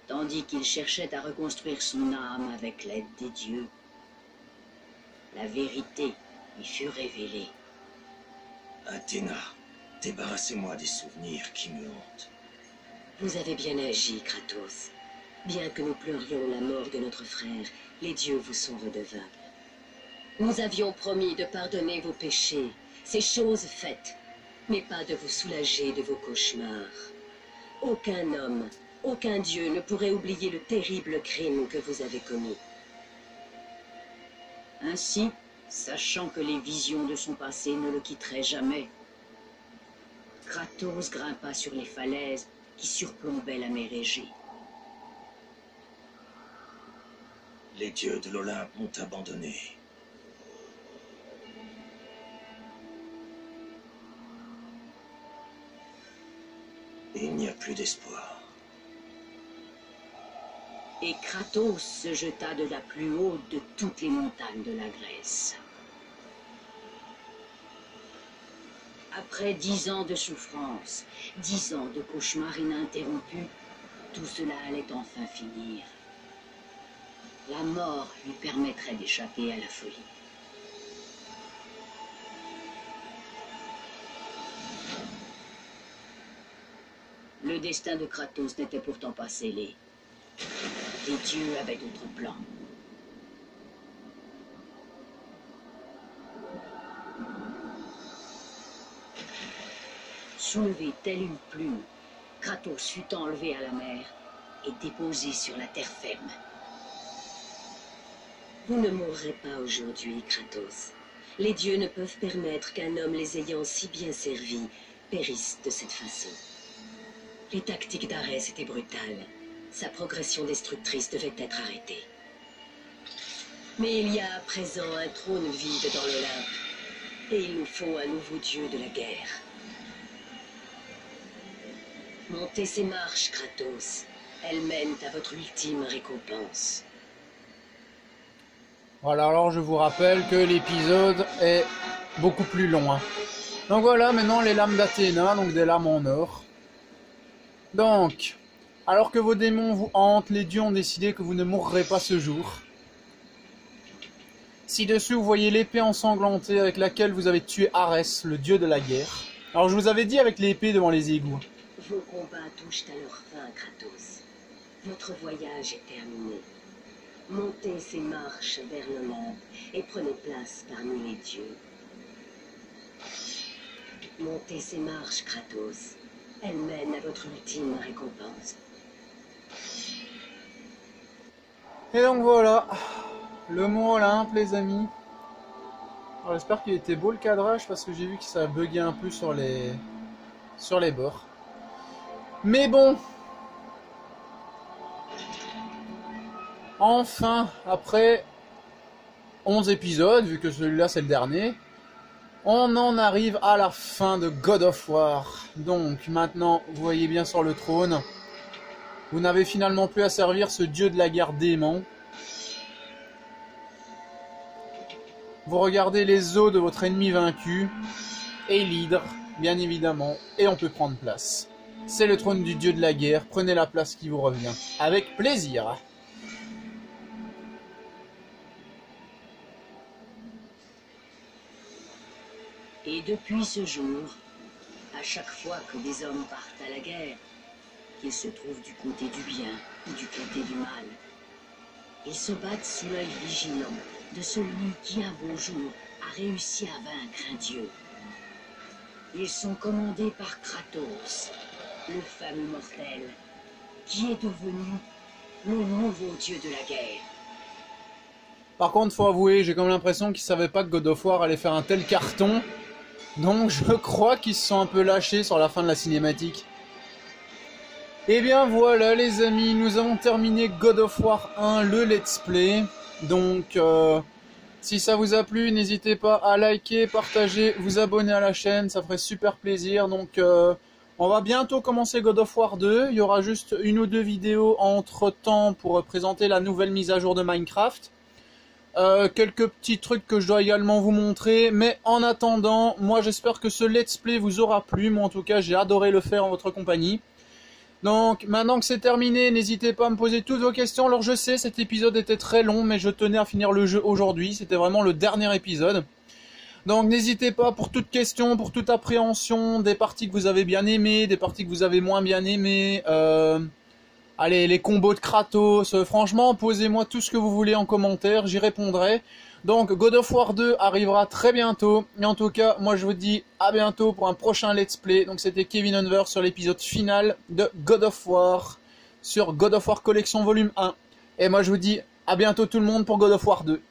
tandis qu'il cherchait à reconstruire son âme avec l'aide des dieux. La vérité lui fut révélée. Athéna, débarrassez-moi des souvenirs qui me hantent. Vous avez bien agi, Kratos. Bien que nous pleurions la mort de notre frère, les dieux vous sont redevables. Nous avions promis de pardonner vos péchés, ces choses faites, mais pas de vous soulager de vos cauchemars. Aucun homme, aucun dieu ne pourrait oublier le terrible crime que vous avez commis. Ainsi, sachant que les visions de son passé ne le quitteraient jamais, Kratos grimpa sur les falaises qui surplombaient la mer Égée. Les dieux de l'Olympe m'ont abandonné. Et il n'y a plus d'espoir. Et Kratos se jeta de la plus haute de toutes les montagnes de la Grèce. Après 10 ans de souffrance, 10 ans de cauchemars ininterrompus, tout cela allait enfin finir. La mort lui permettrait d'échapper à la folie. Le destin de Kratos n'était pourtant pas scellé. Les dieux avaient d'autres plans. Soulevé telle une plume, Kratos fut enlevé à la mer et déposé sur la terre ferme. Vous ne mourrez pas aujourd'hui, Kratos. Les dieux ne peuvent permettre qu'un homme les ayant si bien servis périsse de cette façon. Les tactiques d'Arès étaient brutales. Sa progression destructrice devait être arrêtée. Mais il y a à présent un trône vide dans l'Olympe, et il nous faut un nouveau dieu de la guerre. Montez ces marches, Kratos. Elles mènent à votre ultime récompense. Voilà, alors je vous rappelle que l'épisode est beaucoup plus long. Donc voilà, maintenant les lames d'Athéna, donc des lames en or. Donc, alors que vos démons vous hantent, les dieux ont décidé que vous ne mourrez pas ce jour. Ci-dessus, vous voyez l'épée ensanglantée avec laquelle vous avez tué Arès, le dieu de la guerre. Alors je vous avais dit avec l'épée devant les égouts. Vos combats touchent à leur fin, Kratos. Votre voyage est terminé. Montez ces marches vers l'Olympe et prenez place parmi les dieux. Montez ces marches, Kratos. Elles mènent à votre ultime récompense. Et donc voilà, le mont Olympe, les amis. Alors j'espère qu'il était beau le cadrage parce que j'ai vu que ça a bugué un peu sur les bords. Mais bon, enfin, après 11 épisodes, vu que celui-là c'est le dernier, on en arrive à la fin de God of War. Donc maintenant, vous voyez bien sur le trône, vous n'avez finalement plus à servir ce dieu de la guerre démon. Vous regardez les os de votre ennemi vaincu, et l'hydre, bien évidemment, et on peut prendre place. C'est le trône du dieu de la guerre, prenez la place qui vous revient. Avec plaisir. Et depuis ce jour, à chaque fois que des hommes partent à la guerre, qu'ils se trouvent du côté du bien ou du côté du mal, ils se battent sous l'œil vigilant de celui qui, un beau jour, a réussi à vaincre un dieu. Ils sont commandés par Kratos, le fameux mortel, qui est devenu le nouveau dieu de la guerre. Par contre, faut avouer, j'ai comme l'impression qu'ils savaient pas que God of War allait faire un tel carton. Donc je crois qu'ils se sont un peu lâchés sur la fin de la cinématique. Et bien voilà les amis, nous avons terminé God of War 1, le let's play. Donc si ça vous a plu, n'hésitez pas à liker, partager, vous abonner à la chaîne, ça ferait super plaisir. Donc on va bientôt commencer God of War 2, il y aura juste 1 ou 2 vidéos entre temps pour présenter la nouvelle mise à jour de Minecraft. quelques petits trucs que je dois également vous montrer, mais en attendant, moi j'espère que ce let's play vous aura plu, moi en tout cas j'ai adoré le faire en votre compagnie. Donc maintenant que c'est terminé, n'hésitez pas à me poser toutes vos questions. Alors je sais, cet épisode était très long, mais je tenais à finir le jeu aujourd'hui, c'était vraiment le dernier épisode. Donc n'hésitez pas pour toute question, pour toute appréhension, des parties que vous avez bien aimées, des parties que vous avez moins bien aimées, allez, les combos de Kratos, franchement, posez-moi tout ce que vous voulez en commentaire, j'y répondrai. Donc, God of War 2 arrivera très bientôt. Et en tout cas, moi je vous dis à bientôt pour un prochain let's play. Donc c'était Kevin Unver sur l'épisode final de God of War, sur God of War Collection Volume 1. Et moi je vous dis à bientôt tout le monde pour God of War 2.